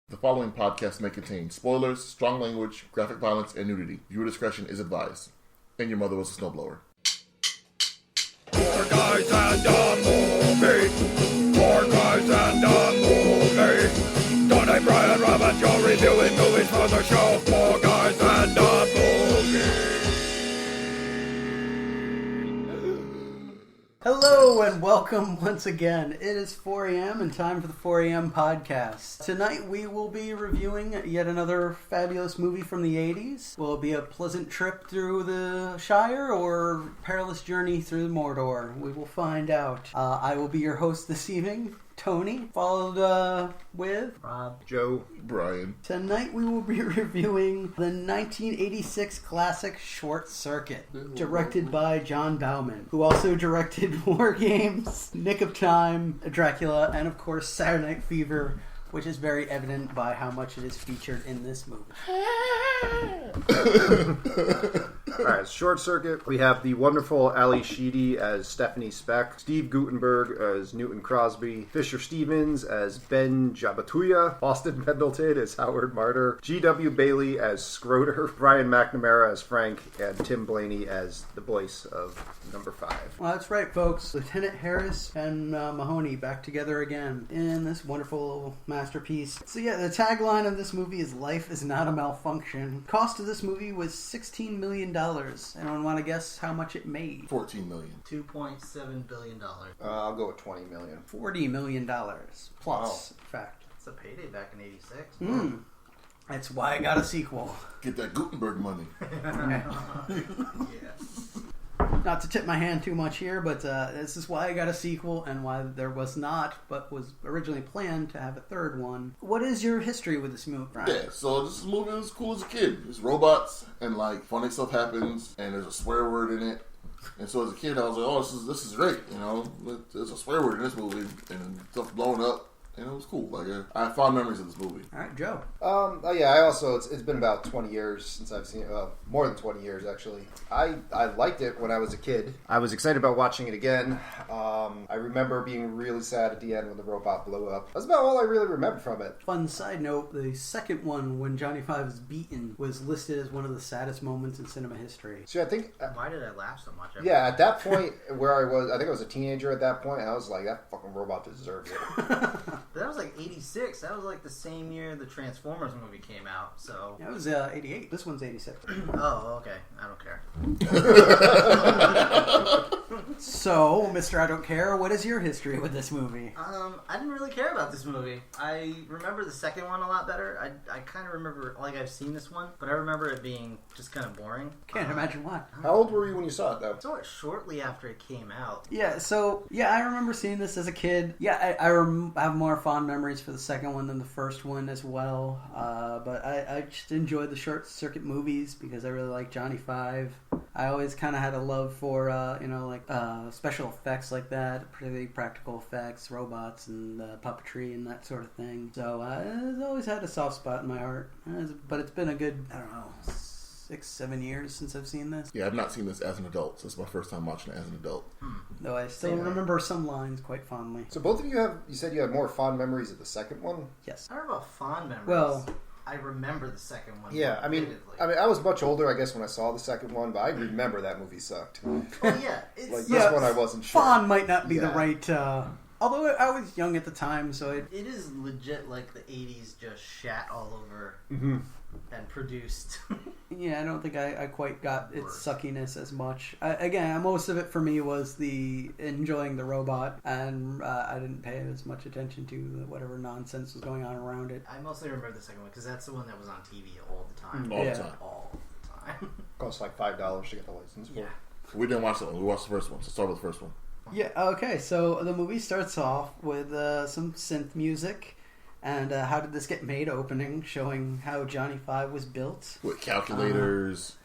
The following podcast may contain spoilers, strong language, graphic violence, and nudity. Viewer discretion is advised. And your mother was a snowblower. Four guys and a movie. Four guys and a movie. Donnie, Brian, Rob, and Joe reviewing movies for the show. Four guys and a movie. Hello and welcome once again. It is 4 a.m. and time for the 4 a.m. podcast. Tonight we will be reviewing yet another fabulous movie from the 80s. Will it be a pleasant trip through the Shire or perilous journey through Mordor? We will find out. I will be your host this evening, Tony, followed with Rob, Joe, Brian. Tonight we will be reviewing the 1986 classic Short Circuit, directed by John Bauman, who also directed War Games, Nick of Time, Dracula, and of course Saturday Night Fever, which is very evident by how much it is featured in this movie. Alright, Short Circuit. We have the wonderful Ali Sheedy as Stephanie Speck, Steve Guttenberg as Newton Crosby, Fisher Stevens as Ben Jabatuya, Austin Pendleton as Howard Martyr, G.W. Bailey as Scroder, Brian McNamara as Frank, and Tim Blaney as the voice of number 5. Well, that's right, folks. Lieutenant Harris and Mahoney back together again in this wonderful masterpiece. So yeah, the tagline of this movie is "Life is not a malfunction." Cost of this movie was $16 million. Anyone want to guess how much it made? $14 million. $2.7 billion. I'll go with $20 million. $40 million plus. In fact, It's a payday back in '86. That's why I got a sequel. Get that Gutenberg money. Yeah. Not to tip my hand too much here, but this is why I got a sequel and why there was not, but was originally planned to have a third one. What is your history with this movie, Brian? Yeah, so this movie was cool as a kid. It's robots, and like funny stuff happens, and there's a swear word in it. And so as a kid, I was like, "Oh, this is great," you know. There's a swear word in this movie, and stuff blowing up. And it was cool. Like I have fond memories of this movie. All right, Joe. I also, it's been about 20 years since I've seen it. More than 20 years, actually. I liked it when I was a kid. I was excited about watching it again. I remember being really sad at the end when the robot blew up. That's about all I really remember from it. Fun side note, the second one, when Johnny Five is beaten, was listed as one of the saddest moments in cinema history. So I think... Why did I laugh so much? Yeah, at that point where I was, I think I was a teenager at that point, I was like, that fucking robot deserves it. That was like '86. That was like the same year the Transformers movie came out. So. That was 88. This one's 86. Oh, okay. I don't care. So, Mr. I Don't Care, what is your history with this movie? I didn't really care about this movie. I remember the second one a lot better. I kind of remember, like, I've seen this one, but I remember it being just kind of boring. Can't imagine why. How old were you when you saw it, though? I saw it shortly after it came out. Yeah, I remember seeing this as a kid. Yeah, I have more fond memories for the second one than the first one as well. But I just enjoyed the Short Circuit movies because I really like Johnny Five. I always kind of had a love for, special effects like that, particularly practical effects, robots, and puppetry and that sort of thing. So I've always had a soft spot in my heart. But it's been a good, 6-7 years since I've seen this. Yeah, I've not seen this as an adult, so it's my first time watching it as an adult. Though I still remember some lines quite fondly. So both of you said you had more fond memories of the second one? Yes. I don't know about fond memories. Well, I remember the second one. Yeah, I mean, I was much older, I guess, when I saw the second one, but I remember that movie sucked. Oh, yeah. Like, this one I wasn't sure. Fond might not be the Yeah. right... although I was young at the time, so It is legit like the 80s just shat all over and produced. yeah, I don't think I quite got its suckiness as much. Again, most of it for me was the enjoying the robot, and I didn't pay as much attention to whatever nonsense was going on around it. I mostly remember the second one because that's the one that was on TV all the time. All Yeah. the time. All the time. Cost like $5 to get the license for. Yeah. We didn't watch that one. We watched the first one, so start with the first one. Yeah, okay, so the movie starts off with some synth music, and how did this get made opening, showing how Johnny Five was built. With calculators.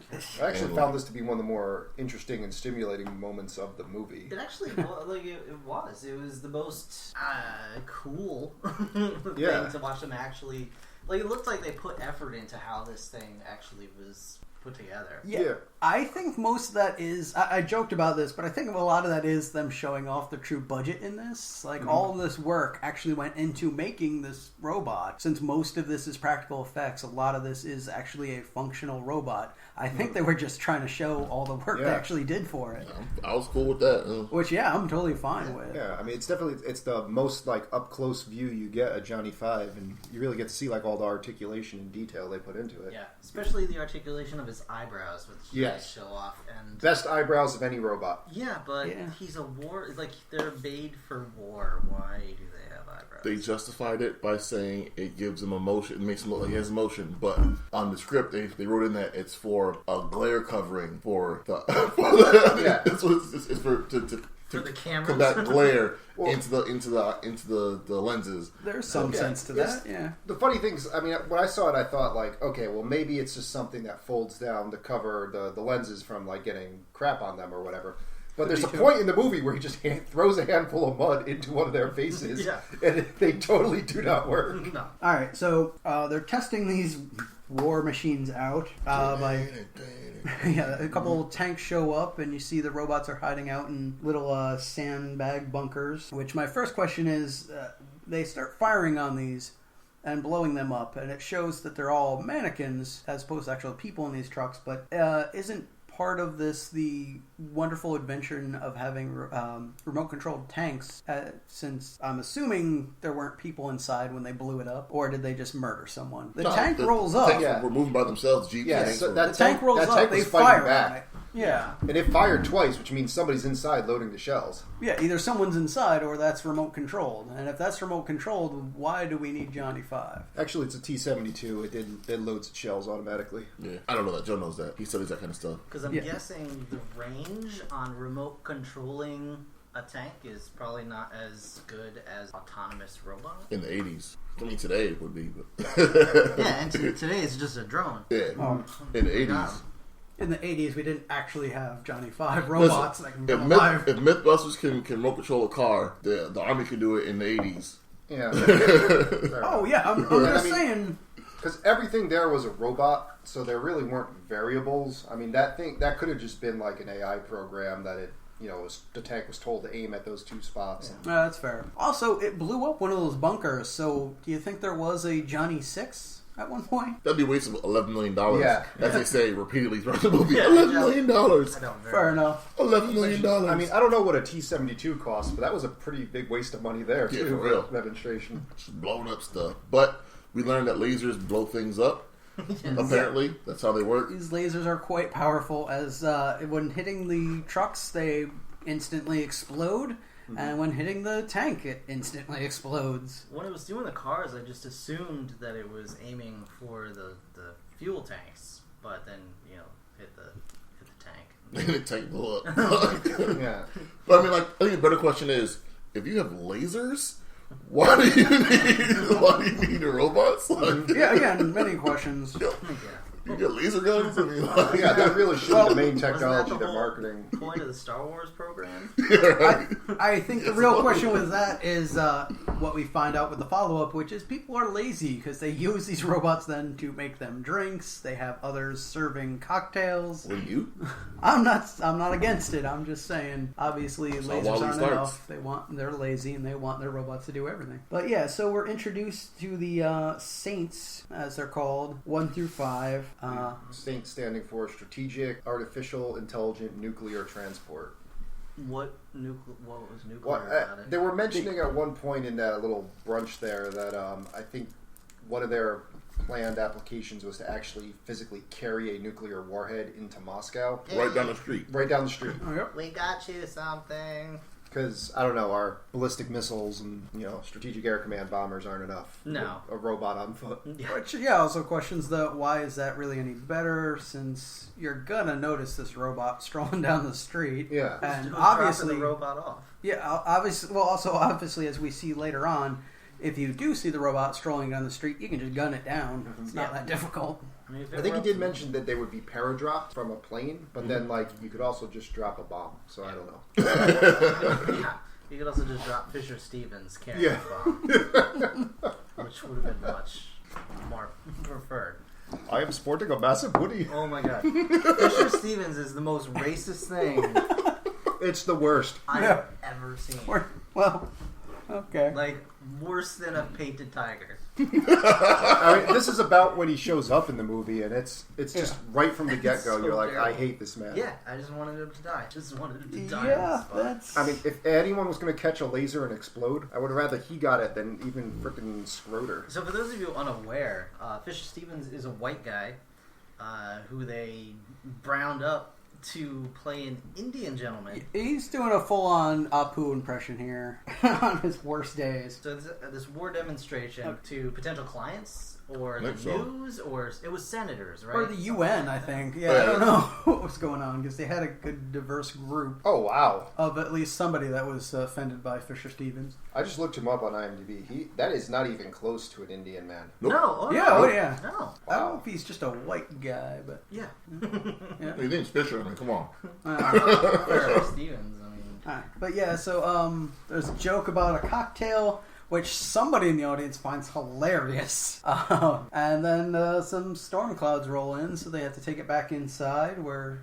I actually found this to be one of the more interesting and stimulating moments of the movie. It actually was. It was the most cool Yeah. thing to watch them actually. Like, it looked like they put effort into how this thing actually was put together. Yeah, I think most of that is, I joked about this, but I think a lot of that is them showing off the true budget in this. Like, all of this work actually went into making this robot. Since most of this is practical effects, a lot of this is actually a functional robot. I think they were just trying to show all the work they actually did for it. I was cool with that. Which, yeah, I'm totally fine with. Yeah, I mean, it's the most, like, up-close view you get of Johnny Five, and you really get to see, like, all the articulation and detail they put into it. Yeah, especially the articulation of his eyebrows, which they show off. And Best eyebrows of any robot. yeah, but he's a war. Like, they're made for war. Why do they have eyebrows? They justified it by saying it gives him emotion. It makes him look like he has emotion. But on the script, they wrote in that it's for a glare covering for the. It's for the cameras. combat glare into the lenses. There's some sense to that, yeah. The funny thing is, I mean, when I saw it, I thought, like, okay, well, maybe it's just something that folds down to cover the lenses from, like, getting crap on them or whatever. But there's a point in the movie where he just throws a handful of mud into one of their faces, and they totally do not work. No. All right, so they're testing these war machines out by... a couple tanks show up, and you see the robots are hiding out in little sandbag bunkers. Which my first question is, they start firing on these and blowing them up, and it shows that they're all mannequins as opposed to actual people in these trucks. But isn't part of this the wonderful adventure of having remote-controlled tanks, since I'm assuming there weren't people inside when they blew it up, or did they just murder someone? The tank rolls up. Tanks were moving by themselves. Jeep tanks. So The tank rolls up, they fire on it. Yeah. And it fired twice, which means somebody's inside loading the shells. Yeah, either someone's inside or that's remote controlled. And if that's remote controlled, why do we need Johnny 5? Actually, it's a T-72. It loads its shells automatically. Yeah, I don't know that. Joe knows that. He studies that kind of stuff. Because I'm guessing the range on remote controlling a tank is probably not as good as autonomous robot. In the 80s. I mean, today it would be. But yeah, and today it's just a drone. Yeah, in the 80s. In the 80s, we didn't actually have Johnny 5 robots that can go If alive. Mythbusters can remote control a car, the Army can do it in the 80s. Yeah. Oh, yeah, I'm just saying... Because everything there was a robot, so there really weren't variables. I mean, that could have just been like an AI program that the tank was told to aim at those two spots. Yeah. That's fair. Also, it blew up one of those bunkers, so do you think there was a Johnny 6 at one point? That'd be a waste of $11 million. Yeah. As they say repeatedly throughout the movie. Yeah, $11 million. Fair enough. $11 million. I mean, I don't know what a T-72 costs, but that was a pretty big waste of money there, too. for real. Demonstration. Just blowing up stuff. But we learned that lasers blow things up. Apparently, that's how they work. These lasers are quite powerful, as when hitting the trucks, they instantly explode. And when hitting the tank, it instantly explodes. When it was doing the cars, I just assumed that it was aiming for the fuel tanks, but then hit the tank. And the tank blew up. Yeah. But I mean, like, I think the better question is, if you have lasers, why do you need robots? Like, Yeah, again, many questions. You get laser guns? I mean, like, Yeah, that really should be the main Wasn't that technology the they're whole marketing. point of the Star Wars program? I think the real question with that is what we find out with the follow-up, which is people are lazy because they use these robots then to make them drinks. They have others serving cocktails. What are you? I'm not against it. I'm just saying, obviously, how lasers Wall-E aren't starts. enough. They're lazy and they want their robots to do everything. But yeah, so we're introduced to the Saints, as they're called, 1 through 5. SAINT standing for Strategic Artificial Intelligent Nuclear Transport. What was nuclear about it? They were mentioning at one point in that little brunch there that I think one of their planned applications was to actually physically carry a nuclear warhead into Moscow. Right down the street. Right down the street. Oh, yep. We got you something. Because, I don't know, our ballistic missiles and, strategic air command bombers aren't enough. No. A robot on foot. Which, also questions why is that really any better, since you're gonna notice this robot strolling down the street. Yeah. And Who's obviously... dropping the robot off? Yeah, obviously, as we see later on, if you do see the robot strolling down the street, you can just gun it down. It's not that difficult. I think he did mention that they would be paradropped from a plane, but then, you could also just drop a bomb, so I don't know. Yeah. You could also just drop Fisher Stevens carrying Yeah. a bomb, which would have been much more preferred. I am sporting a massive hoodie. Oh my god. Fisher Stevens is the most racist thing It's the worst. I've ever seen. Well, okay. Like, worse than a painted tiger. I mean, this is about when he shows up in the movie, and it's just right from the get go. so You're like, terrible. I hate this man. Yeah, I just wanted him to die. Just wanted him to die. Yeah, on the spot. that's. I mean, if anyone was going to catch a laser and explode, I would rather he got it than even freaking Schroeder. So for those of you unaware, Fisher Stevens is a white guy who they browned up to play an Indian gentleman. He's doing a full-on Apu impression here on his worst days. So this war demonstration to potential clients or I the think so. news or it was senators, right? Or the UN, I think. Yeah, I don't know what was going on because they had a good diverse group Oh, wow. of at least somebody that was offended by Fisher Stevens. I just looked him up on IMDb. That is not even close to an Indian man. No, oh, Yeah, no. oh yeah. No. I don't know if he's just a white guy, but Yeah. His name's Fisher. I mean, come on. Fisher Stevens, I mean. alright. But yeah, so there's a joke about a cocktail which somebody in the audience finds hilarious. And then some storm clouds roll in, so they have to take it back inside where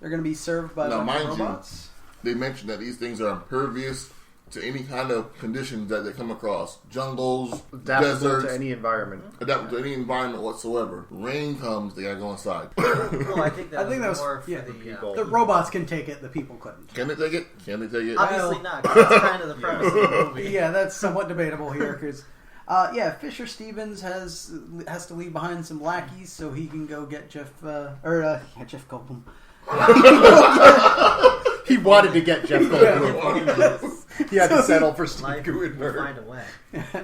they're going to be served by Now, a bunch of mind you, robots. They mentioned that these things are impervious to any kind of conditions that they come across. Jungles, Adaptable deserts, to any environment. adaptable to any environment whatsoever. Rain comes, they gotta go inside. Well, I think that I think was that was- more for yeah, the people. The robots can take it, the people couldn't. Can they take it? Can they take it? Obviously not. 'Cause that's kind of the premise of the movie. Yeah, that's somewhat debatable here because, Fisher Stevens has to leave behind some lackeys so he can go get Jeff Goldblum. He wanted to get Jeff Goldblum. He had to settle for Steve Life will Guttenberg. find a way.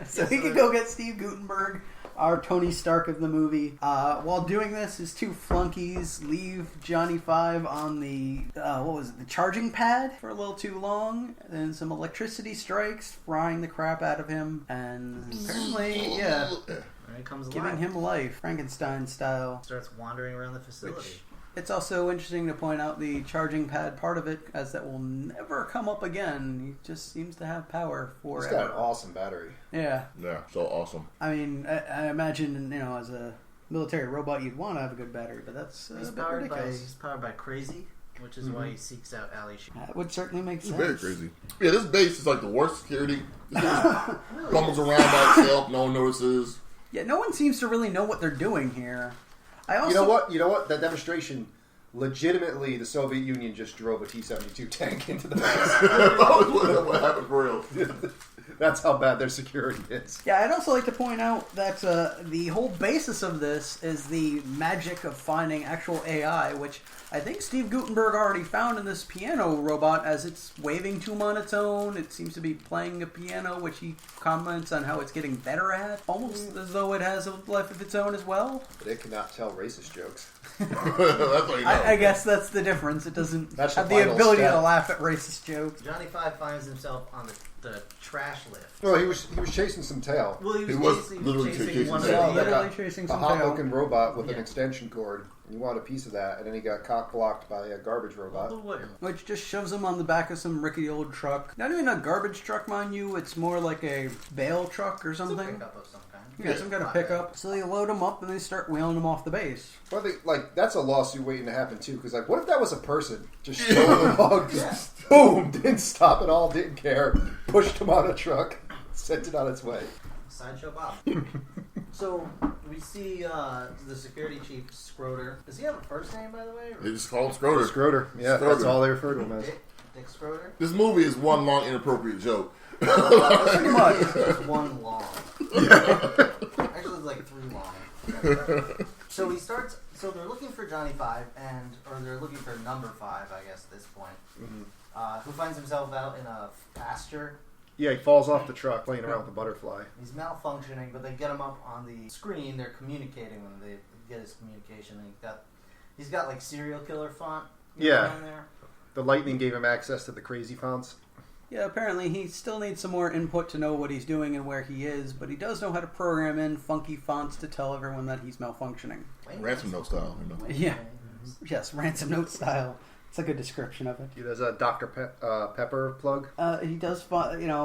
So he can go get Steve Guttenberg, our Tony Stark of the movie. While doing this, his two flunkies leave Johnny Five on the the charging pad for a little too long. Then some electricity strikes, frying the crap out of him, and apparently, And it comes giving alive. him life, Frankenstein style. Starts wandering around the facility. It's also interesting to point out the charging pad part of it, as that will never come up again. He just seems to have power He's forever. got an awesome battery. Yeah. Yeah, so awesome. I mean, I imagine, as a military robot, you'd want to have a good battery, but that's He's a bit powered by ridiculous. Crazy, which is why he seeks out Ali Sheedy. That would certainly make It's sense. very crazy. Yeah, this base is like the worst security. This thing bumbles around by itself, no one notices. Yeah, no one seems to really know what they're doing here. I also, You know what? That demonstration, legitimately, the Soviet Union just drove a T-72 tank into the base. That what happened for real. That's how bad their security is. Yeah, I'd also like to point out that the whole basis of this is the magic of finding actual AI, which I think Steve Guttenberg already found in this piano robot as it's waving to him on its own. It seems to be playing a piano, which he comments on how it's getting better at, almost as though it has a life of its own as well. But it cannot tell racist jokes. That's what you know. I guess that's the difference. It doesn't That's have the the final ability step. to laugh at racist jokes. Johnny Five finds himself on the trash lift. Well, he was chasing some tail. Well, He was chasing, literally chasing chasing one of tail. the Literally chasing A some tail. hot-looking robot with an Yeah. extension cord. You want a piece of that, and then he got cock-blocked by a garbage robot. Which just shoves him on the back of some rickety old truck. Not even a garbage truck, mind you. It's more like a bale truck or It's a something. pickup of some kind. Yeah, some kind of pickup. So they load him up and they start wheeling him off the base. Well, that's a lawsuit waiting to happen too. Because what if that was a person just strolling along, just boom, didn't stop at all, didn't care, pushed him on a truck, sent it on its way. Sideshow Bob. So we see the security chief Schroeder. Does he have a first name, by the way? They just call him Schroeder. Schroeder, yeah, Schroeder. that's all they refer to him as. Dick Schroeder. This movie is one long inappropriate joke. Pretty much. Just one long. Actually, it's like three long. So he starts. So they're looking for Johnny Five, or they're looking for Number Five, I guess, at this point. Who finds himself out in a pasture. Yeah, he falls off the truck playing around with a butterfly. He's malfunctioning, but they get him up on the screen. They're communicating when they get his communication. And he's got like serial killer font. Yeah. On there. The lightning gave him access to the crazy fonts. Yeah, apparently he still needs some more input to know what he's doing and where he is, but he does know how to program in funky fonts to tell everyone that he's malfunctioning. Ransom note style. You know. Yeah. Yes, ransom note style. It's a good description of it. He does a Dr. Pepper plug. He does,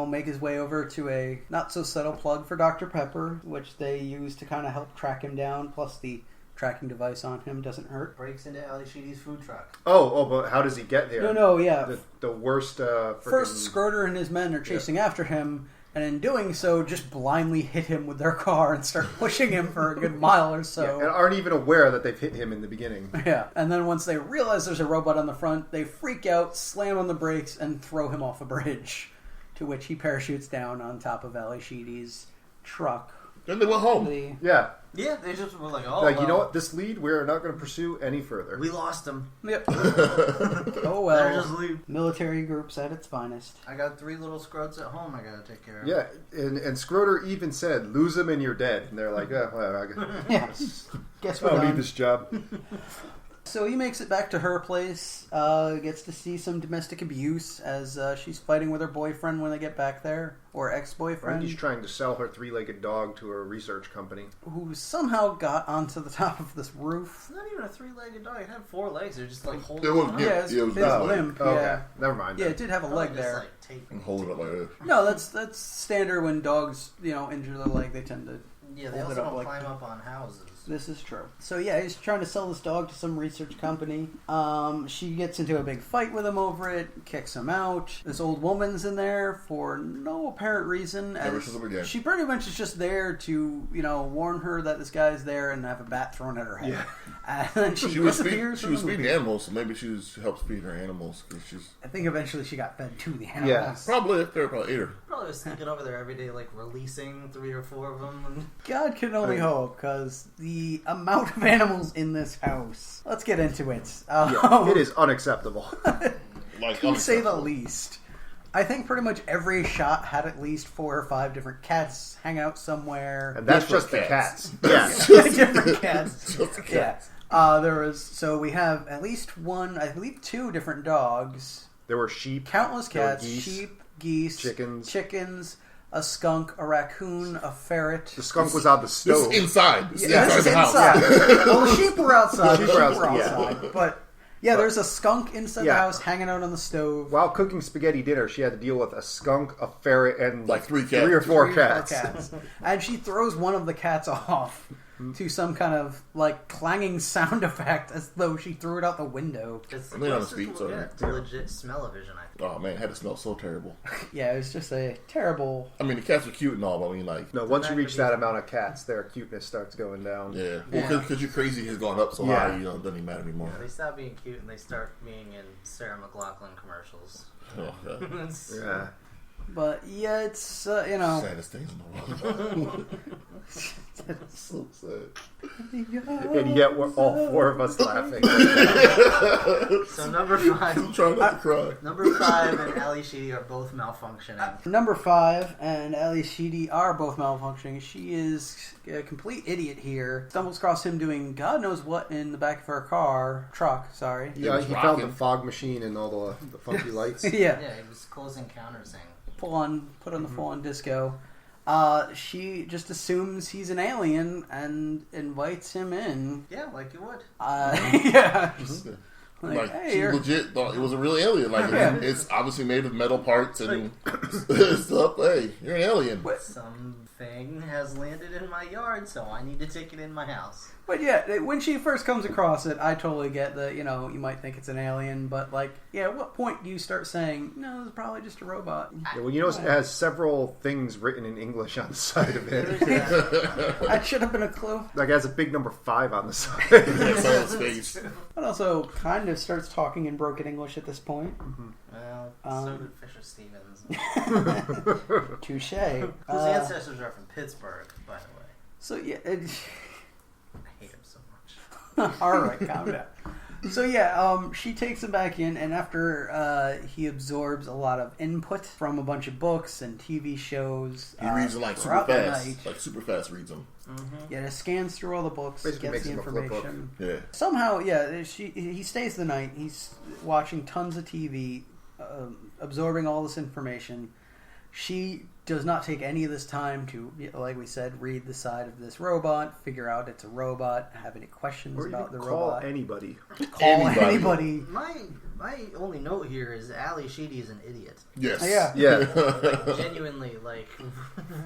make his way over to a not so subtle plug for Dr. Pepper, which they use to kind of help track him down. Plus the tracking device on him. Doesn't hurt. Breaks into Ali Sheedy's food truck. But how does he get there? No, yeah. The worst. First, Skroeder and his men are chasing after him, and in doing so, just blindly hit him with their car and start pushing him for a good mile or so. And aren't even aware that they've hit him in the beginning. Yeah, and then once they realize there's a robot on the front, they freak out, slam on the brakes, and throw him off a bridge, to which he parachutes down on top of Ali Sheedy's truck. Then they went home. Yeah. Yeah, they just were like, oh, You know what? This lead, we're not going to pursue any further. We lost him. Yep. Better Oh well. just leave. Military groups at its finest. I got 3 little scroats at home I gotta take care of. Yeah, and Skroeder even said, "Lose him and you're dead." And they're like, "Yeah, well, Yeah. Guess we're I don't done. need this job." So he makes it back to her place, gets to see some domestic abuse as she's fighting with her boyfriend when they get back there, or ex-boyfriend, Randy's trying to sell her 3-legged dog to a research company. who somehow got onto the top of this roof. It's not even a 3-legged dog. It had 4 legs. They're just like holding It was- on. yeah, it's it was bit just limp. Oh, Yeah, okay, never mind. yeah, it did have a leg Just, there. like, tape. And hold it up like this. No, that's standard when dogs, injure their leg. They tend to. Yeah, they Hold also it up don't like climb that. up on houses. This is true. So yeah, he's trying to sell this dog to some research company. She gets into a big fight with him over it, kicks him out. This old woman's in there for no apparent reason. Never as shows up again. She pretty much is just there to, warn her that this guy's there and have a bat thrown at her head. Yeah. And then she She was disappears. feeding from the movie. animals, so maybe she helps feed her animals. Cause she's I think eventually she got fed to the animals. Yeah. probably if they're probably ate her. Probably was sneaking over there every day, like releasing 3 or 4 of them. And God can only hope, because the amount of animals in this house. Let's get into it. It is unacceptable. Like To say the unacceptable. least. I think pretty much every shot had at least 4 or 5 different cats hanging out somewhere. And that's Different just the cats. cats. Yeah. Different cats. Just the Yeah. cats. We have at least 1, I believe 2 different dogs, There were sheep. countless There were cats, geese, sheep, geese, chickens. a skunk, a raccoon, a ferret. The skunk was on the This stove. is inside. This is Yeah, inside this the is house. inside. Well, the sheep were outside. Sheep The were sheep were outside, outside. But yeah, there's a skunk inside the Yeah. house hanging out on the stove. While cooking spaghetti dinner, she had to deal with a skunk, a ferret, and Like 3 cats. 3 or 4 Three or cats. And she throws one of the cats off to some kind of clanging sound effect as though she threw it out the window. it's I mean, on closest his feet, we'll so- get to legit smell-o-vision, I think. Oh man, it had to smell so terrible. Yeah, it was just a terrible. I mean, the cats are cute and all, but I mean, like, No, once you That reach could be- that amount of cats, their cuteness starts going down. yeah. Yeah. Well, because you're crazy has gone up so Yeah. high, it doesn't even matter anymore. They stop being cute and they start being in Sarah McLachlan commercials. Oh, God. It's- Yeah. But yeah, it's Saddest things in the world. So sad. And yet we're all 4 of us laughing. So number 5. I'm trying not to cry. Number 5 and Ali Sheedy are both malfunctioning. Number 5 and Ali Sheedy are both malfunctioning. She is a complete idiot here. Stumbles across him doing God knows what in the back of her truck. Sorry. Yeah, was he found the rocking. fog machine and all the funky lights. Yeah. Yeah, he was closing countersing. Put on the full-on disco. She just assumes he's an alien and invites him in. Yeah, like you would. Yeah. Like, hey, she you're- legit thought it was a real alien. Like, Yeah. it's obviously made of metal parts and stuff. Hey, you're an alien. Something has landed in my yard, so I need to take it in my house. But yeah, when she first comes across it, I totally get that, you might think it's an alien, but at what point do you start saying, no, it's probably just a robot? Yeah, well, you notice it has several things written in English on the side of it. That should have been a clue. Like, it has a big number 5 on the side. It's on his face. But also kind of starts talking in broken English at this point. Well, so Um, did Fisher Stevens. Touche. Whose ancestors are from Pittsburgh, by the way. So yeah, I hate him so much. all right, calm down. So yeah, she takes him back in, and after he absorbs a lot of input from a bunch of books and TV shows, He reads them like super throughout the fast. night. Like super fast reads them. Yeah, just scans through all the books, Basically gets makes the him a flip book. information. Yeah. Somehow, yeah, he stays the night. He's watching tons of TV, absorbing all this information. She does not take any of this time to, like we said, read the side of this robot, figure out it's a robot, have any questions Or about the even call robot. anybody. Call Anybody. anybody. My only note here is Ali Sheedy is an idiot. Yes. Yeah. Yeah. Genuinely, like,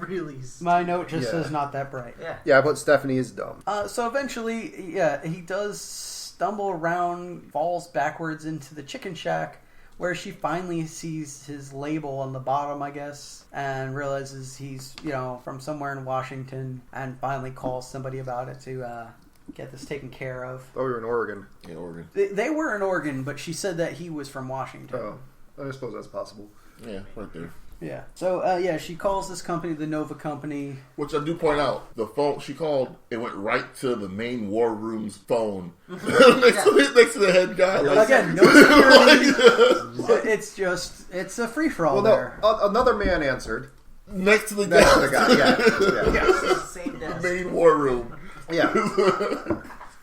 really. My note just Yeah. says not that bright. Yeah. Yeah, but Stephanie is dumb. So eventually, yeah, he does stumble around, falls backwards into the chicken shack, where she finally sees his label on the bottom, I guess, and realizes he's, from somewhere in Washington, and finally calls somebody about it to get this taken care of. Oh, we were in Oregon. Yeah, Oregon. They were in Oregon, but she said that he was from Washington. Oh, I suppose that's possible. Yeah, right there. Yeah. So, she calls this company the Nova Company. Which I do point out, the phone she called, it went right to the main war room's phone next to the head guy. Like, Again, no security. It's a free-for-all Well, there. no, another man answered. next to the Next to the guy. guy. Yeah. It's the same The desk. main war room. Yeah.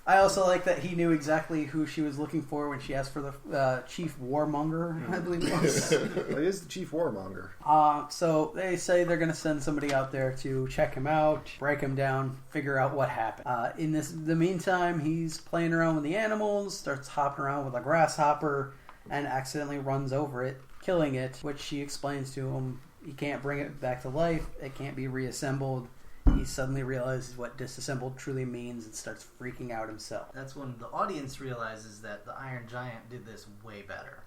I also like that he knew exactly who she was looking for when she asked for the chief warmonger, I believe it was. He is the chief warmonger. So they say they're going to send somebody out there to check him out, break him down, figure out what happened. In the meantime, he's playing around with the animals, starts hopping around with a grasshopper, and accidentally runs over it, killing it, which she explains to him. He can't bring it back to life. It can't be reassembled. He suddenly realizes what disassembled truly means and starts freaking out himself. That's when the audience realizes that the Iron Giant did this way better.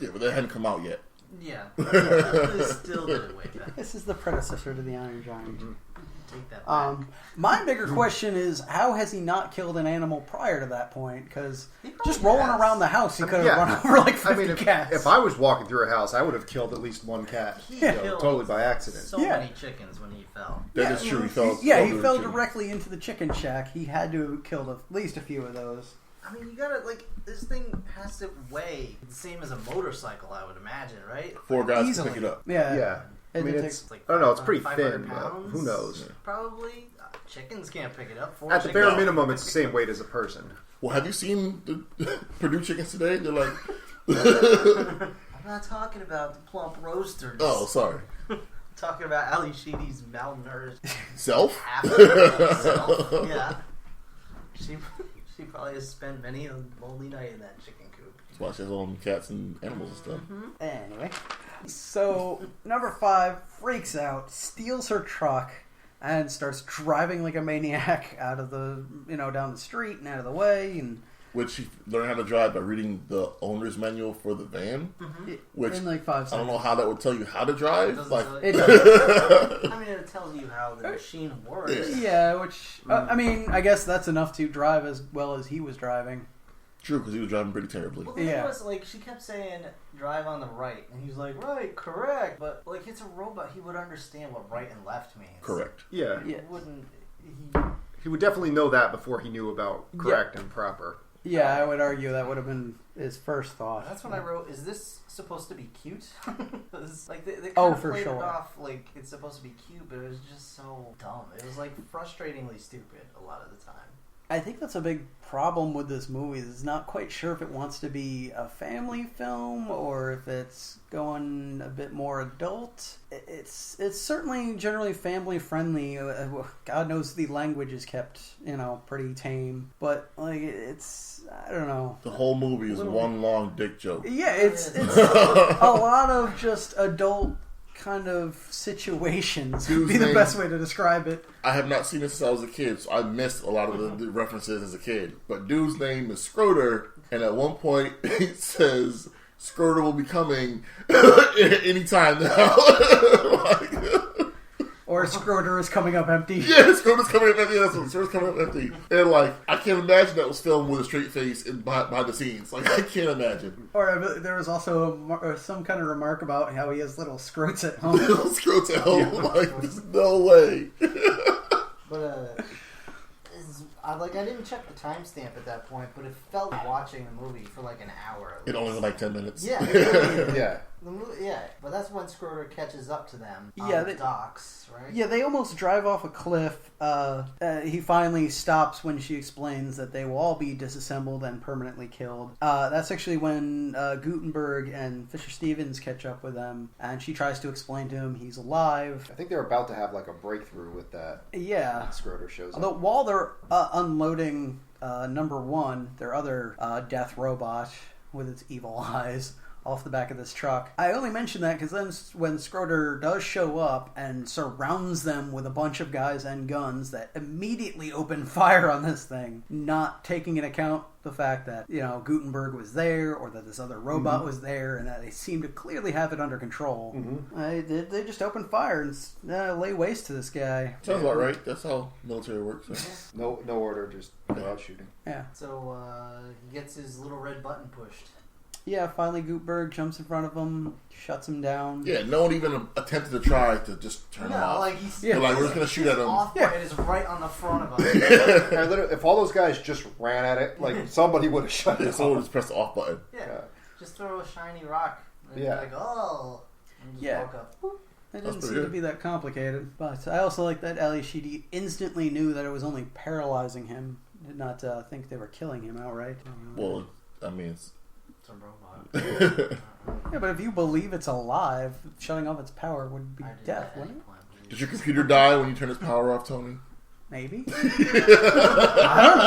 Yeah, but that hadn't come out yet. Yeah. They still did it way better. This is the predecessor to the Iron Giant. Take that back. My bigger question is, how has he not killed an animal prior to that point? Because He probably just rolling has. around the house, he could have Yeah. run over like 50 I mean, cats. if I was walking through a house, I would have killed at least one cat. He Yeah. killed Totally by accident. so Yeah. many chickens when he fell. That is true. He fell. he through fell the chicken. directly into the chicken shack. He had to have killed at least a few of those. I mean, you gotta, this thing has to weigh the same as a motorcycle, I would imagine, right? 4 guys Easily. to pick it up. Yeah. Yeah. I It mean, did it's, take- Like I don't know, it's pretty 500 thin, but pounds? who knows? Probably. Chickens can't pick it up. At the bare chickens. minimum, it's the same weight as a person. Well, have you seen the Purdue chickens today? They're like, I'm not talking about the plump roasters. oh, sorry. I'm talking about Ali Sheedy's malnourished Self? half herself. Yeah. She probably has spent many a lonely night in that chicken coop. That's why she has all them cats and animals and stuff. Anyway. So, number 5 freaks out, steals her truck, and starts driving like a maniac out of the, down the street and out of the way. And Which she learned how to drive by reading the owner's manual for the van. Which in like 5 I don't seconds. know how that would tell you how to drive. Doesn't Like, tell It you- does. I mean, it tells you how the machine works. Yeah, which, I mean, I guess that's enough to drive as well as he was driving. true, because he was driving pretty terribly. Well, the thing Yeah. was, she kept saying, drive on the right. And he's like, right, correct. But, it's a robot. He would understand what right and left means. Correct. Yeah. He Yeah. wouldn't... He would definitely know that before he knew about correct and proper. Yeah, I would argue that would have been his first thought. That's when I wrote, is this supposed to be cute? 'Cause, they kind Oh, of for played sure. it off like it's supposed to be cute, but it was just so dumb. It was, frustratingly stupid a lot of the time. I think that's a big problem with this movie. It's not quite sure if it wants to be a family film or if it's going a bit more adult. It's certainly generally family friendly. God knows the language is kept, pretty tame. But it's I don't know. The whole movie is one long dick joke. Yeah, it's a lot of just adult kind of situations would be the Dude's best name- way to describe it. I have not seen it since I was a kid, so I missed a lot of the references as a kid. But dude's name is Scroder, and at one point it says Scroder will be coming anytime now. Or Scroder is coming up empty. Yeah, Scroder's coming up empty. That's what Scroder's coming up empty. And I can't imagine that was filmed with a straight face behind the scenes. I can't imagine. Or there was also some kind of remark about how he has little scrotes at home. Little Scroder at home. There's no way. But I didn't check the timestamp at that point, but it felt like watching the movie for like an hour. It only was like 10 minutes. Yeah. Yeah. The movie, yeah, but that's when Schroeder catches up to them on Yeah, the docks, right? Yeah, they almost drive off a cliff. He finally stops when she explains that they will all be disassembled and permanently killed. That's actually when Gutenberg and Fisher Stevens catch up with them, and she tries to explain to him he's alive. I think they're about to have like a breakthrough with that. Yeah. Schroeder shows up. Although while they're unloading number one, their other death robot with its evil eyes, off the back of this truck. I only mention that because then when Schroeder does show up and surrounds them with a bunch of guys and guns that immediately open fire on this thing, not taking into account the fact that, Gutenberg was there or that this other robot was there and that they seem to clearly have it under control. They just open fire and lay waste to this guy. Sounds about right. That's how military works. Right? No order, just go out shooting. Yeah. So he gets his little red button pushed. Yeah, finally Gutenberg jumps in front of him, shuts him down. Yeah, no one even attempted to try to just turn him off. Like he's They're like, we're just going to shoot at him. It is right on the front of him. And literally, if all those guys just ran at it, like somebody would have shut Yeah, it someone off. just press the off button. Yeah. Just throw a shiny rock. And Yeah. Like, oh. And just Yeah. walk up. It didn't pretty seem to good. be that complicated. But I also like that Ali Sheedy instantly knew that it was only paralyzing him. Did not think they were killing him outright. Well, I mean, it's... It's a robot. Yeah, but if you believe it's alive, shutting off its power would be I did death, that wouldn't it? at one point. Did your computer die when you turned its power off, Tony? Maybe. I don't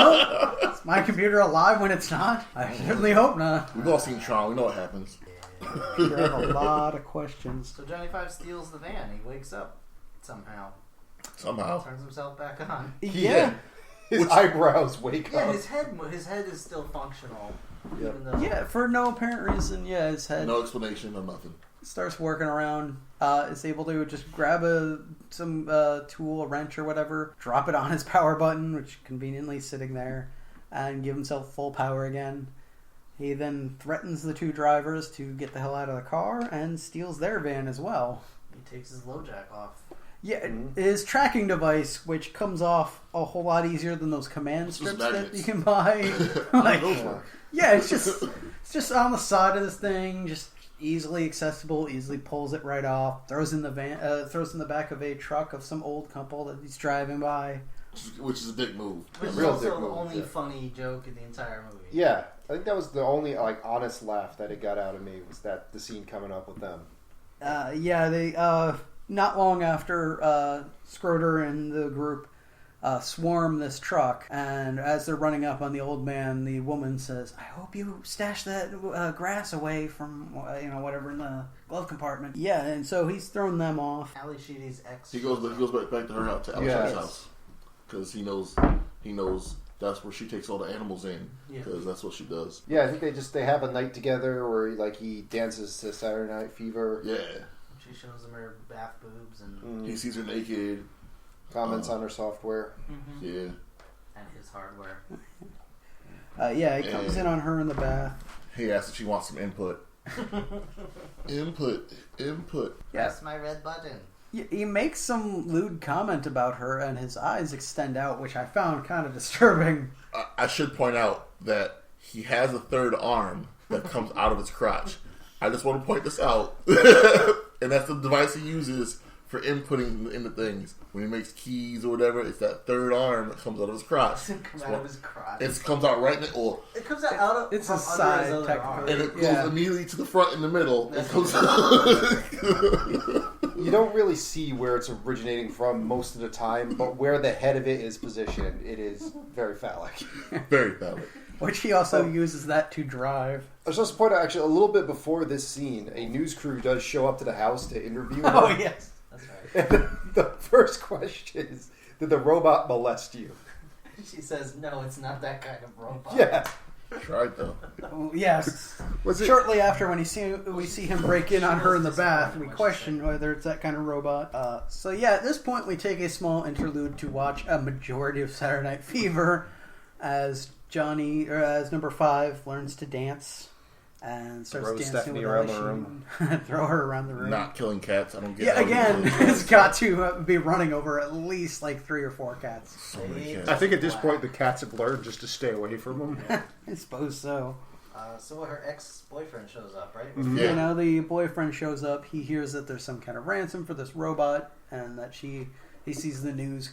know. Is my computer alive when it's not? I certainly hope not. We've all seen Tron. We know what happens. You have a lot of questions. So Johnny Five steals the van. He wakes up somehow. Somehow. Turns himself back on. Yeah. His eyebrows wake Yeah, up. his head is still functional. Yep. Even though Yeah, for no apparent reason, his head No explanation, no nothing. starts working around, is able to just grab some tool, a wrench or whatever, drop it on his power button, which conveniently is sitting there, and give himself full power again. He then threatens the two drivers to get the hell out of the car and steals their van as well. he takes his low jack off. Yeah, his tracking device, which comes off a whole lot easier than those command It's just strips that magnets. you can buy. Like, Over. yeah, it's just on the side of this thing, just easily accessible. Easily pulls it right off. Throws in the back of a truck of some old couple that he's driving by. Which is a big move. Which is Real also dick the move, only yeah. funny joke in the entire movie. Yeah, I think that was the only like honest laugh that it got out of me was that the scene coming up with them. They not long after Schroeder and the group swarm this truck, and as they're running up on the old man, the woman says, "I hope you stash that grass away from whatever in the glove compartment." Yeah, and so he's thrown them off. Ali Sheedy's ex. He goes back to her house, to Alex's Yes. house, because he knows that's where she takes all the animals in, Yeah. because that's what she does. Yeah, I think they have a night together where he dances to Saturday Night Fever, Yeah, She shows him her bath boobs and he sees her naked. comments on her software. Yeah, and his hardware. He comes in on her in the bath. he asks if she wants some input. Input. Yeah, Press my red button. he makes some lewd comment about her, and his eyes extend out, which I found kind of disturbing. I should point out that he has a third arm that comes out of his crotch. I just want to point this out. And that's the device he uses for inputting into things. When he makes keys or whatever, it's that third arm that comes out of his crotch. It comes out of his crotch. It comes out right in the... Or, It comes out of It's from a under side, his other technically. arm. and it goes Yeah. immediately to the front in the middle. It comes You don't really see where it's originating from most of the time, but where the head of it is positioned, it is very phallic. very phallic. Which he also uses that to drive. I was supposed to point out, actually, a little bit before this scene, a news crew does show up to the house to interview her. Oh, yes. That's right. And the first question is, did the robot molest you? She says, "No, it's not that kind of robot." Yeah. Tried though. Oh, yes. Was it? Shortly after, when we see him break in on her in the bath, we question whether it's that kind of robot. So yeah, at this point, we take a small interlude to watch a majority of Saturday Night Fever as number 5 learns to dance and starts Throw dancing Stephanie with around Ali the room. Sheedy. Throw her around the room. Not killing cats. I don't get. Yeah, how you again, kill cats. it's got to be running over at least like 3 or 4 cats. So many cats. I think at this point the cats have learned just to stay away from him. I suppose so. So her ex-boyfriend shows up, right? Yeah. You know, the boyfriend shows up. He hears that there's some kind of ransom for this robot, and that he sees the news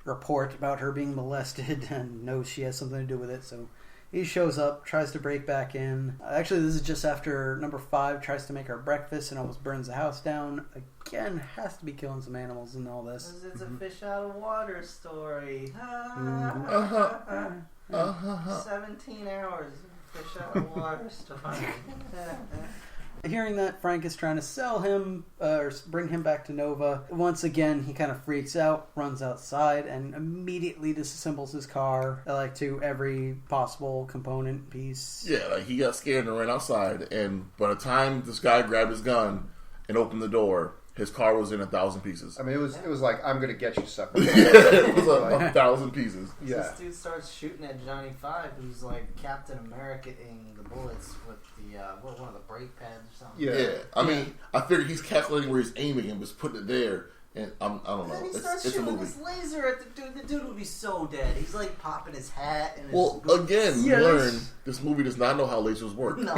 report about her being molested, and knows she has something to do with it. So he shows up, tries to break back in. Actually, this is just after number 5 tries to make her breakfast and almost burns the house down. Again, has to be killing some animals in all this. It's a fish out of water story. 17 hours. Fish out of water story. Hearing that Frank is trying to sell him or bring him back to Nova, once again he kind of freaks out, runs outside, and immediately disassembles his car like to every possible component piece. Yeah, like he got scared and ran outside, and by the time this guy grabbed his gun and opened the door, his car was in 1,000 pieces. I mean, it was like, I'm gonna get you, sucker. It was 1,000 pieces. Yeah. This dude starts shooting at Johnny Five, who's like Captain America-ing the bullets with the one of the brake pads or something. Yeah. Yeah, I mean, I figured he's calculating where he's aiming and was putting it there, and I don't And know. then he starts It's a shooting movie. this laser at the dude. The dude would be so dead. He's like popping his hat and his Well, boots. again, we Yes. learn this movie does not know how lasers work. No,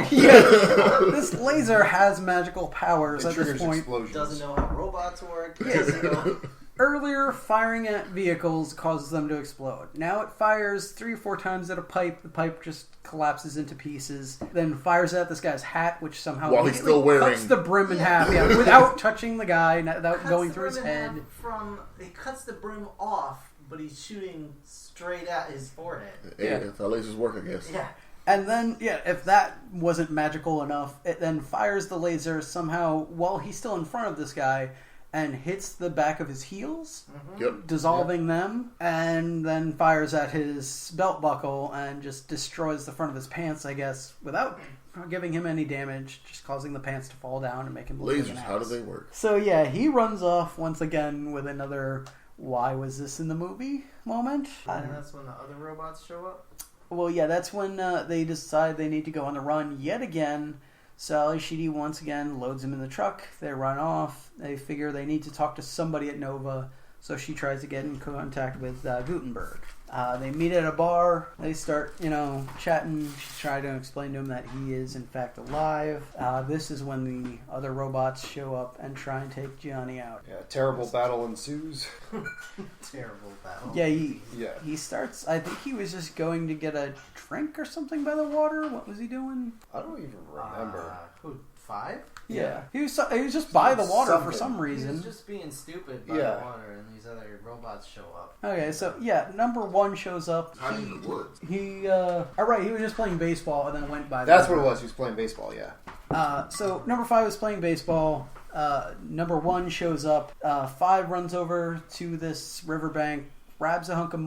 This laser has magical powers It at this triggers point. explosions. doesn't know how robots work. Doesn't know. Earlier, firing at vehicles causes them to explode. Now it fires 3 or 4 times at a pipe. The pipe just collapses into pieces. Then fires at this guy's hat, which somehow While he's immediately still wearing- cuts the brim in half, without touching the guy, without Cuts going the through his brim in head. half he cuts the brim off, but he's shooting straight at his forehead. Yeah, that's how lasers work, I guess. Yeah. And then, if that wasn't magical enough, it then fires the laser somehow while he's still in front of this guy and hits the back of his heels, Yep. dissolving them, and then fires at his belt buckle and just destroys the front of his pants, I guess, without giving him any damage, just causing the pants to fall down and make him look like Lasers, an how do ass. they work? So yeah, he runs off once again with another "why was this in the movie?" moment. And that's when the other robots show up. Well, yeah, that's when they decide they need to go on the run yet again. So Ali Sheedy once again loads him in the truck. They run off. They figure they need to talk to somebody at Nova, so she tries to get in contact with Gutenberg. They meet at a bar. They start, chatting. She tries to explain to him that he is in fact alive. This is when the other robots show up and try and take Gianni out. Yeah, terrible battle ensues. Terrible battle. Yeah, Yeah. he starts. I think he was just going to get a drink or something by the water. What was he doing? I don't even remember. Who? 5? Yeah, he was just by the water for Something. some He was reason. just being stupid by Yeah. the water, and these other robots show up. Okay, so yeah, number 1 shows up. Hiding in the woods. He right, he was just playing baseball and then went by. That's the what it river. was. He was playing baseball, yeah. So number 5 is playing baseball. Number 1 shows up. 5 runs over to this riverbank, grabs a hunk of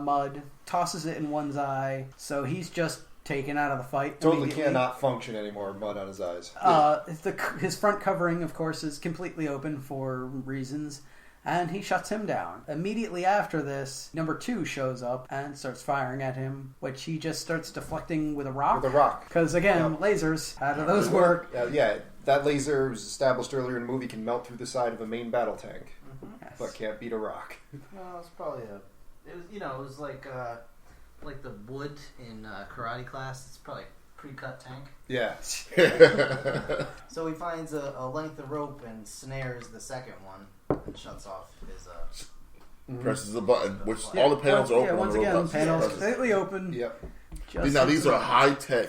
mud, tosses it in one's eye. So he's just taken out of the fight. Totally immediately. cannot function anymore. Mud on his eyes. His front covering, of course, is completely open for reasons, and he shuts him down. Immediately after this, number 2 shows up and starts firing at him, which he just starts deflecting with a rock. With a rock. Because, again, Yep. lasers, how do those work? Yeah, that laser was established earlier in the movie can melt through the side of a main battle tank, Yes. but can't beat a rock. Well, it's probably it was like the wood in karate class. It's probably a pre-cut tank. Yeah. So he finds a length of rope and snares the second one and shuts off his. Presses a button, which Yeah, all the panels are open. Yeah, on once the again, robots. panels Presses. completely open. Yep. Just Now these are high-tech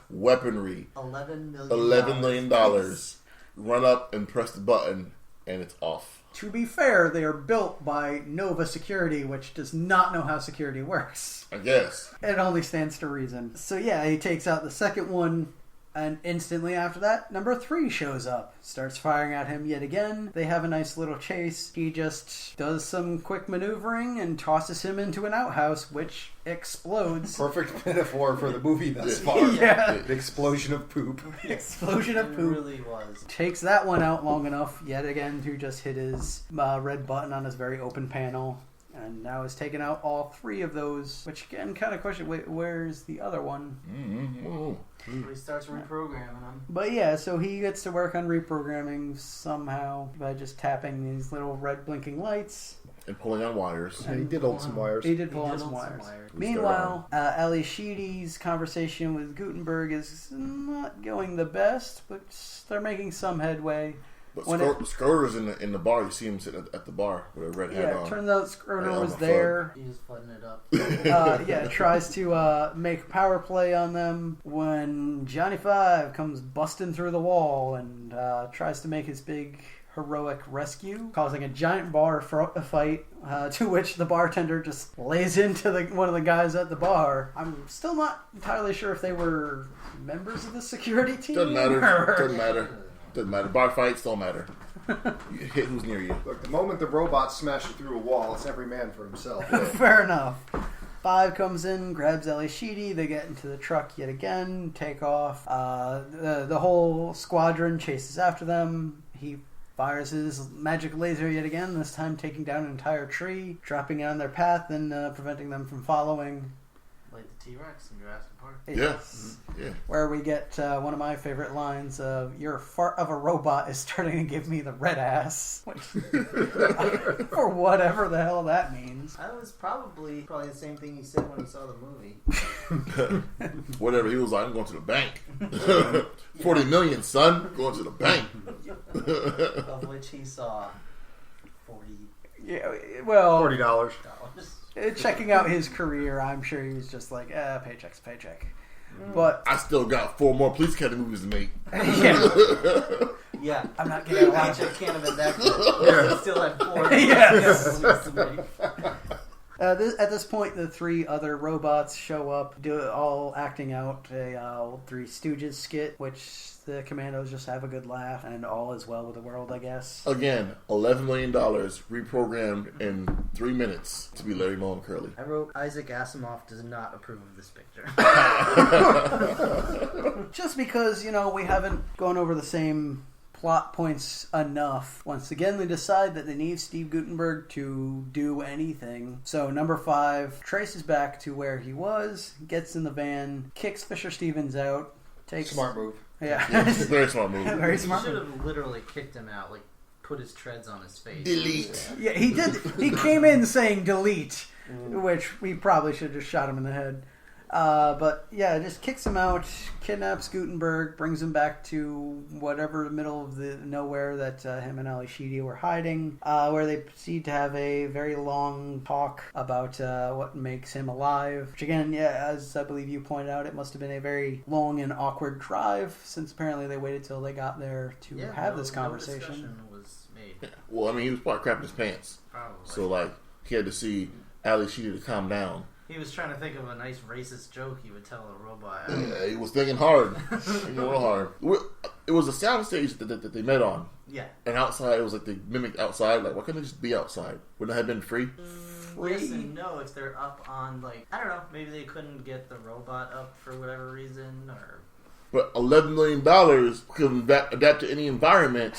weaponry. $11 million. $11 million. Run up and press the button, and it's off. To be fair, they are built by Nova Security, which does not know how security works. I guess. It only stands to reason. So yeah, he takes out the second one, and instantly after that, number 3 shows up. Starts firing at him yet again. They have a nice little chase. He just does some quick maneuvering and tosses him into an outhouse, which explodes. Perfect metaphor for the movie thus far. Yeah. The explosion of poop. Explosion of It poop. really was. Takes that one out long enough yet again to just hit his red button on his very open panel. and now has taken out all 3 of those. Which again, kind of question, where's the other one? He starts reprogramming them. But yeah, so he gets to work on reprogramming somehow by just tapping these little red blinking lights. And pulling on wires. Yeah, he did hold some wires. He did pull on some wires. Meanwhile, Ali Sheedy's conversation with Gutenberg is not going the best, but they're making some headway. But Skirter's in the bar. You see him sitting at the bar with a red hat on. Yeah, it turns out Skirter Right was on the there. He's flooding it up. Tries to make power play on them when Johnny Five comes busting through the wall and tries to make his big heroic rescue, causing a giant bar fight, to which the bartender just lays into one of the guys at the bar. I'm still not entirely sure if they were members of the security team. Doesn't matter. Doesn't matter. Bar fights don't matter. You hit who's near you. Look, the moment the robots smash it through a wall, it's every man for himself. Fair enough. Five comes in, grabs Ali Sheedy. They get into the truck yet again, take off. The whole squadron chases after them. He fires his magic laser yet again, this time taking down an entire tree, dropping it on their path and preventing them from following. Like the T-Rex in Jurassic Park. Yes. Yeah. Where we get one of my favorite lines of, "Your fart of a robot is starting to give me the red ass." Which, for whatever the hell that means. That was probably the same thing he said when he saw the movie. Whatever. He was like, I'm going to the bank. 40 million, son. Going to the bank. Of which he saw 40 Yeah, well, $40. dollars. checking out his career, I'm sure he was just like, paycheck's a paycheck. But I still got 4 more Police Academy movies to make. Yeah, I'm not getting a lot paycheck of can't have been that good. He still had 4. Yes. To make. At this point, the 3 other robots show up, all acting out a old Three Stooges skit, which the Commandos just have a good laugh, and all is well with the world, I guess. Again, $11 million reprogrammed in 3 minutes to be Larry Moe and Curly. I wrote, Isaac Asimov does not approve of this picture. Just because, we haven't gone over the same plot points enough. Once again, they decide that they need Steve Gutenberg to do anything. So number 5 traces back to where he was, gets in the van, kicks Fisher Stevens out, takes... Smart move. Yeah. It's a very smart movie. Very He smart. should have literally kicked him out, like put his treads on his face. Delete. Yeah, he did. He came in saying delete, which we probably should have just shot him in the head. But yeah, just kicks him out, kidnaps Gutenberg, brings him back to whatever middle of the nowhere that him and Ali Sheedy were hiding, where they proceed to have a very long talk about what makes him alive. Which again, yeah, as I believe you pointed out, it must have been a very long and awkward drive, since apparently they waited till they got there to have this conversation. No discussion was made. Yeah. Well, I mean, he was probably crapping his pants. Probably. So, he had to see Ali Sheedy to calm down. He was trying to think of a nice racist joke he would tell a robot. Yeah, he was thinking hard. Thinking real hard. It was a soundstage that they met on. Yeah. And outside, it was like they mimicked outside. Like, why couldn't they just be outside? Wouldn't it have been free? Yes and no. If they're up on, I don't know, maybe they couldn't get the robot up for whatever reason, or... But $11 million can adapt to any environment.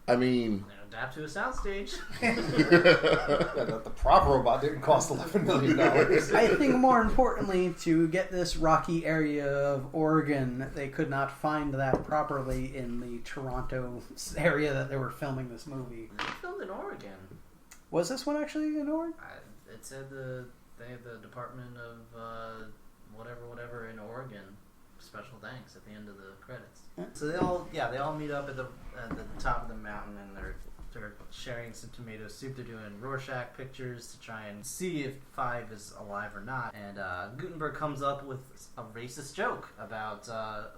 I mean... Adapt to a soundstage. The prop robot didn't cost $11 million. I think more importantly, to get this rocky area of Oregon, they could not find that properly in the Toronto area that they were filming this movie. They filmed in Oregon. Was this one actually in Oregon? It said the Department of whatever in Oregon. Special thanks at the end of the credits. So they all meet up at the top of the mountain, and they're sharing some tomato soup. They're doing Rorschach pictures to try and see if Five is alive or not. And Gutenberg comes up with a racist joke about a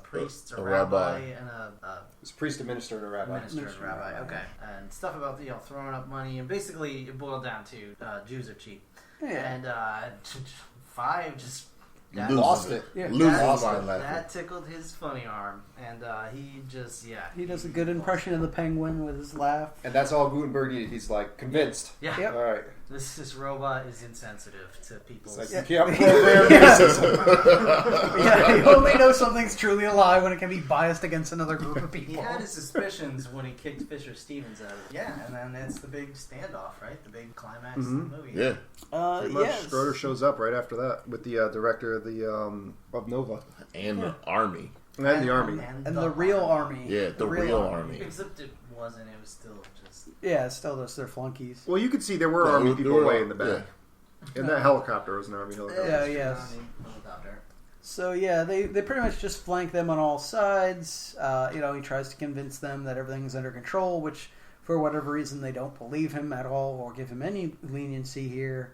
priest, a rabbi, and It's priest administered a rabbi. Okay, and stuff about throwing up money, and basically it boiled down to Jews are cheap. Yeah. And Five just Lost it. Yeah. that tickled his funny arm, and he just He does a good impression of the penguin with his laugh. And that's all Gutenberg needed. He's like, convinced. Yeah. Yep. All right. This robot is insensitive to people's... It's like, you can't program racism. Yeah, you only know something's truly alive when it can be biased against another group of He people. had his suspicions when he kicked Fisher Stevens out of it. Yeah, and then it's the big standoff, right? The big climax of the movie. Yeah. Pretty much, Schroeder shows up right after that with the director of the of Nova And the army. and the army. And the real army. Yeah, the real army. Except it wasn't. It was still just... Yeah, it's still just their flunkies. Well, you could see there were Yeah, army there people were- way in the back. And that helicopter was an army helicopter. Yeah, yes. Helicopter. So yeah, they pretty much just flank them on all sides. He tries to convince them that everything's under control, which for whatever reason they don't believe him at all or give him any leniency here.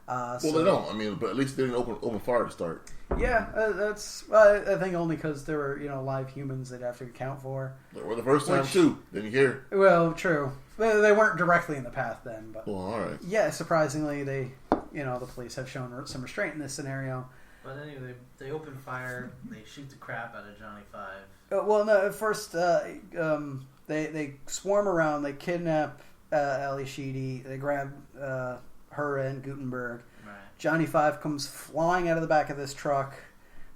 Well, they don't. I mean, but at least they didn't open fire to start. Yeah, that's I think only because there were live humans they'd have to account for. They were the first time too. Didn't you hear? Well, true. They weren't directly in the path then, but Well, all right. yeah, surprisingly the police have shown some restraint in this scenario. But anyway, they open fire. They shoot the crap out of Johnny Five. Well, no. At first, they swarm around. They kidnap Ali Sheedy. They grab her and Gutenberg. Right. Johnny Five comes flying out of the back of this truck,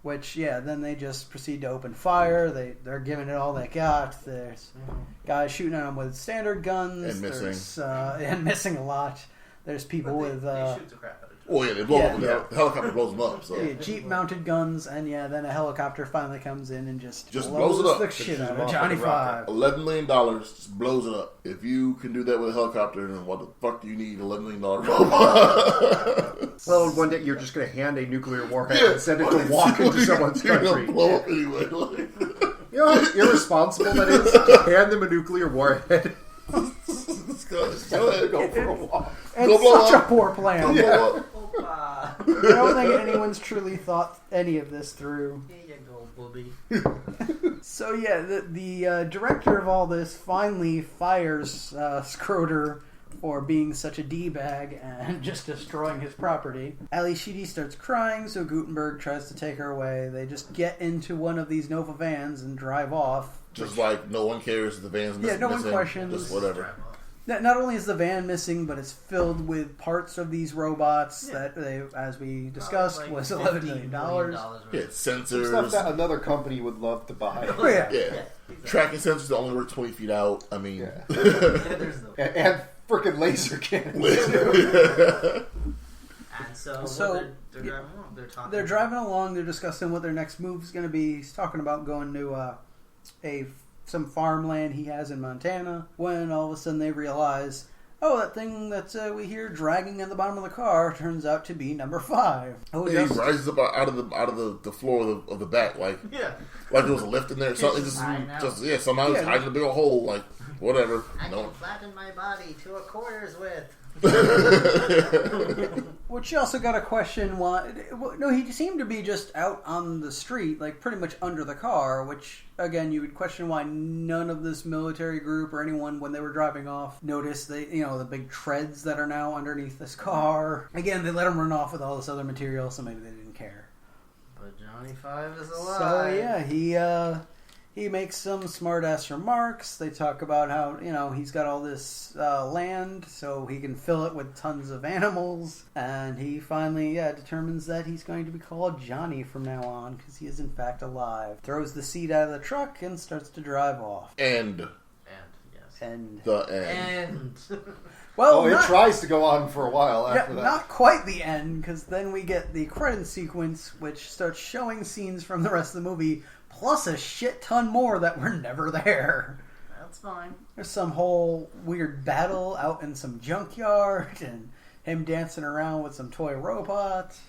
which then they just proceed to open fire. They're giving it all they got. There's guys shooting at them with standard guns And missing. There's, and missing a lot. There's people But with they shoot the crap out of Johnny. Oh yeah, they blow up. Yeah. The helicopter blows them up. So Jeep mounted guns, and then a helicopter finally comes in and just blows it up. the shit out them of off Johnny like a rocket. Five. $11 million just blows it up. If you can do that with a helicopter, then what the fuck do you need $11 million robot? Well, one day you're just going to hand a nuclear warhead and send it to walk into someone's You're gonna country. blow up anyway. You know how irresponsible that is? To hand them a nuclear warhead. Go ahead. Go for a walk. It's Go blow such up. a poor plan. Go blow up. Opa! I don't think anyone's truly thought any of this through. Here you go, booby. So the director of all this finally fires Schroeder for being such a d-bag and just destroying his property. Ali Sheedy starts crying, so Gutenberg tries to take her away. They just get into one of these Nova vans and drive off. Just like no one cares if the van's missing. Yeah, no one questions. Just whatever. Not only is the van missing, but it's filled with parts of these robots that they, as we discussed, Like was $15 $11 million. worth. Yeah, Stuff sensors. that another company would love to buy. Oh, yeah. Yeah. Tracking sensors that only work 20 feet out. I mean, Yeah. Yeah, there's the... And frickin' laser cannons. And so they're driving along. They're talking. They're driving along. They're discussing what their next move is going to be. He's talking about going to some farmland he has in Montana. When all of a sudden they realize, oh, that thing that we hear dragging in the bottom of the car turns out to be number 5. Oh, he rises up out of the floor of the back like Yeah. there was a lift in there. Something just hiding out. somehow it's Yeah. hiding a big old hole. Like whatever. I No. can flatten my body to a quarter's width. Which you also got to question why. No, he seemed to be just out on the street, like pretty much under the car. Which again, you would question why none of this military group or anyone, when they were driving off, noticed the big treads that are now underneath this car. Again, they let him run off with all this other material, so maybe they didn't care. But Johnny Five is alive. So yeah, he makes some smart-ass remarks. They talk about how, he's got all this land, so he can fill it with tons of animals. And he finally, determines that he's going to be called Johnny from now on, because he is in fact alive. Throws the seat out of the truck and starts to drive off. And Yes. And, the end. well, Oh, it not, tries to go on for a while after that. not quite the end, because then we get the credit sequence, which starts showing scenes from the rest of the movie, plus a shit ton more that were never there. That's fine. There's some whole weird battle out in some junkyard and him dancing around with some toy robots.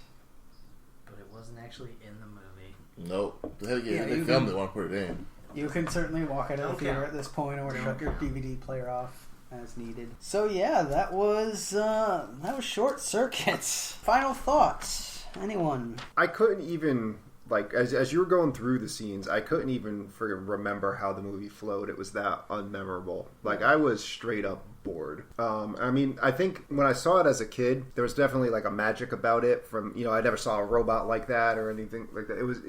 But it wasn't actually in the movie. Nope. They Yeah, you filmed can- it. Want to put it in? You can certainly walk out of the Don't theater count. at this point or Don't shut your count. DVD player off as needed. So yeah, that was Short Circuits. Final thoughts? Anyone? I couldn't even, as you were going through the scenes, I couldn't even remember how the movie flowed. It was that unmemorable. I was straight up bored. I think when I saw it as a kid, there was definitely a magic about it from, I never saw a robot like that or anything like that. It was,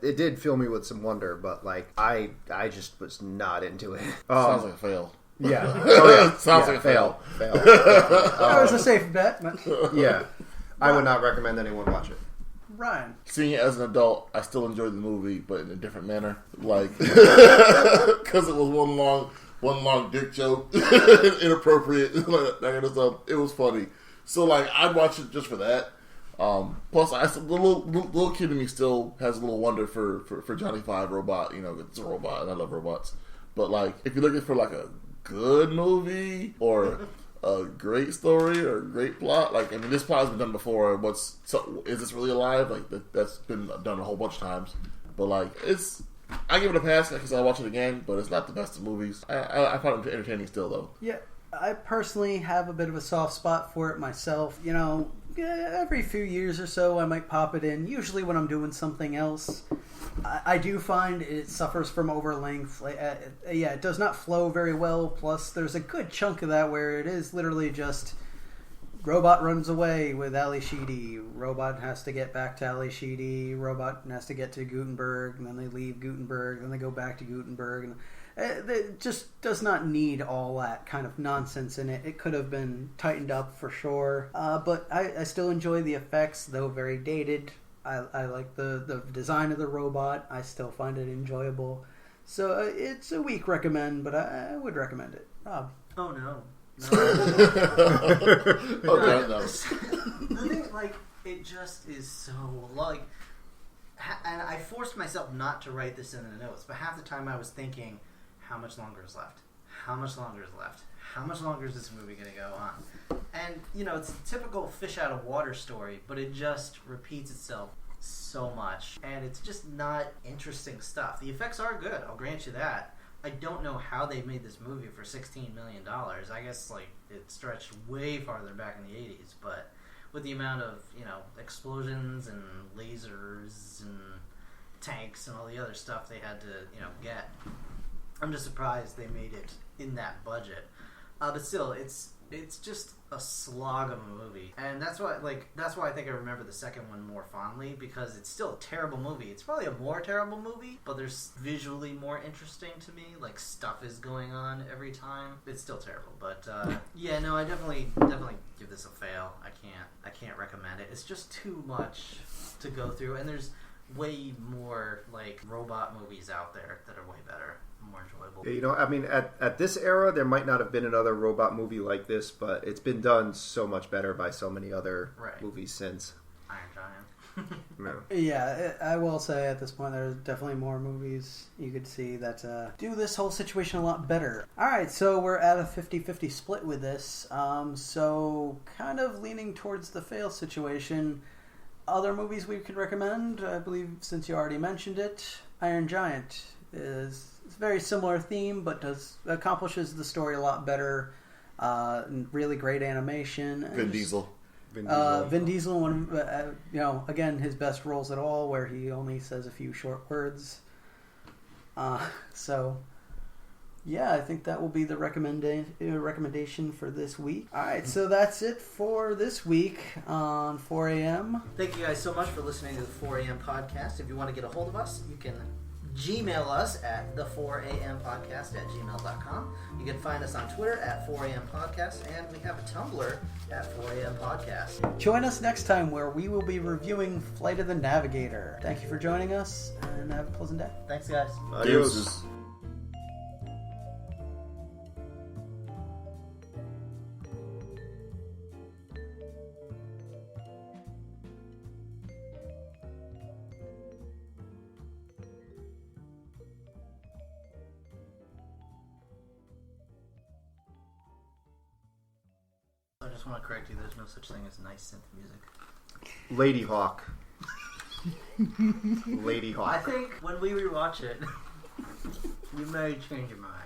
it did fill me with some wonder, but I just was not into it. Sounds like a fail. Yeah. Oh yeah. Sounds yeah, like a fail. That was a safe bet, but Yeah. I would not recommend anyone watch it. Ryan. Seeing it as an adult, I still enjoyed the movie, but in a different manner. Like, because it was one long dick joke, inappropriate, that kind of stuff. It was funny. So, like, I'd watch it just for that. Plus, the little kid in me still has a little wonder for Johnny Five Robot. You know, it's a robot, and I love robots. But, like, if you're looking for, like, a good movie or a great story or a great plot, like, I mean, this plot has been done before. Is this really alive? Like, that's been done a whole bunch of times. But, like, I give it a pass because I'll watch it again, but it's not the best of movies. I find it entertaining still, though. Yeah, I personally have a bit of a soft spot for it myself. You know, every few years or so I might pop it in, usually when I'm doing something else. I do find it suffers from overlength. It does not flow very well, plus there's a good chunk of that where it is literally just Robot runs away with Ali Sheedy. Robot has to get back to Ali Sheedy. Robot has to get to Gutenberg, and then they leave Gutenberg, then they go back to Gutenberg. And it just does not need all that kind of nonsense in it. It could have been tightened up for sure. But I still enjoy the effects, though very dated. I like the design of the robot. I still find it enjoyable. So it's a weak recommend, but I would recommend it. Rob. Oh no. Okay, no. The thing, like, it just is so, like, and I forced myself not to write this in the notes, but half the time I was thinking, how much longer is left? How much longer is left? How much longer is this movie going to go on? And, you know, it's a typical fish out of water story, but it just repeats itself so much, and it's just not interesting stuff. The effects are good, I'll grant you that. I don't know how they made this movie for $16 million. I guess, like, it stretched way farther back in the 80s, but with the amount of, you know, explosions and lasers and tanks and all the other stuff they had to, you know, get, I'm just surprised they made it in that budget. But still, it's just a slog of a movie, and that's why I think I remember the second one more fondly, because it's still a terrible movie. It's probably a more terrible movie, but there's visually more interesting to me. Like, stuff is going on every time. It's still terrible, but yeah, no, I definitely give this a fail. I can't recommend it. It's just too much to go through, and there's way more like robot movies out there that are way better, more enjoyable. You know, I mean, at this era, there might not have been another robot movie like this, but it's been done so much better by so many other movies since. Iron Giant. No. Yeah, I will say at this point there's definitely more movies you could see that do this whole situation a lot better. Alright, so we're at a 50-50 split with this. So kind of leaning towards the fail situation. Other movies we could recommend, I believe, since you already mentioned it, Iron Giant is a very similar theme, but accomplishes the story a lot better. Really great animation. Vin Diesel. Vin Diesel, one you know, again, his best roles at all, where he only says a few short words. So, yeah, I think that will be the recommendation for this week. All right, so that's it for this week on 4 a.m. Thank you guys so much for listening to the 4 a.m. podcast. If you want to get a hold of us, you can Gmail us at the4ampodcast@gmail.com. You can find us on Twitter at 4ampodcast, and we have a Tumblr at 4ampodcast. Join us next time where we will be reviewing Flight of the Navigator. Thank you for joining us, and have a pleasant day. Thanks, guys. Deuces. I just want to correct you, there's no such thing as nice synth music. Lady Hawk. Lady I Hawk. think when we rewatch it, you may change your mind.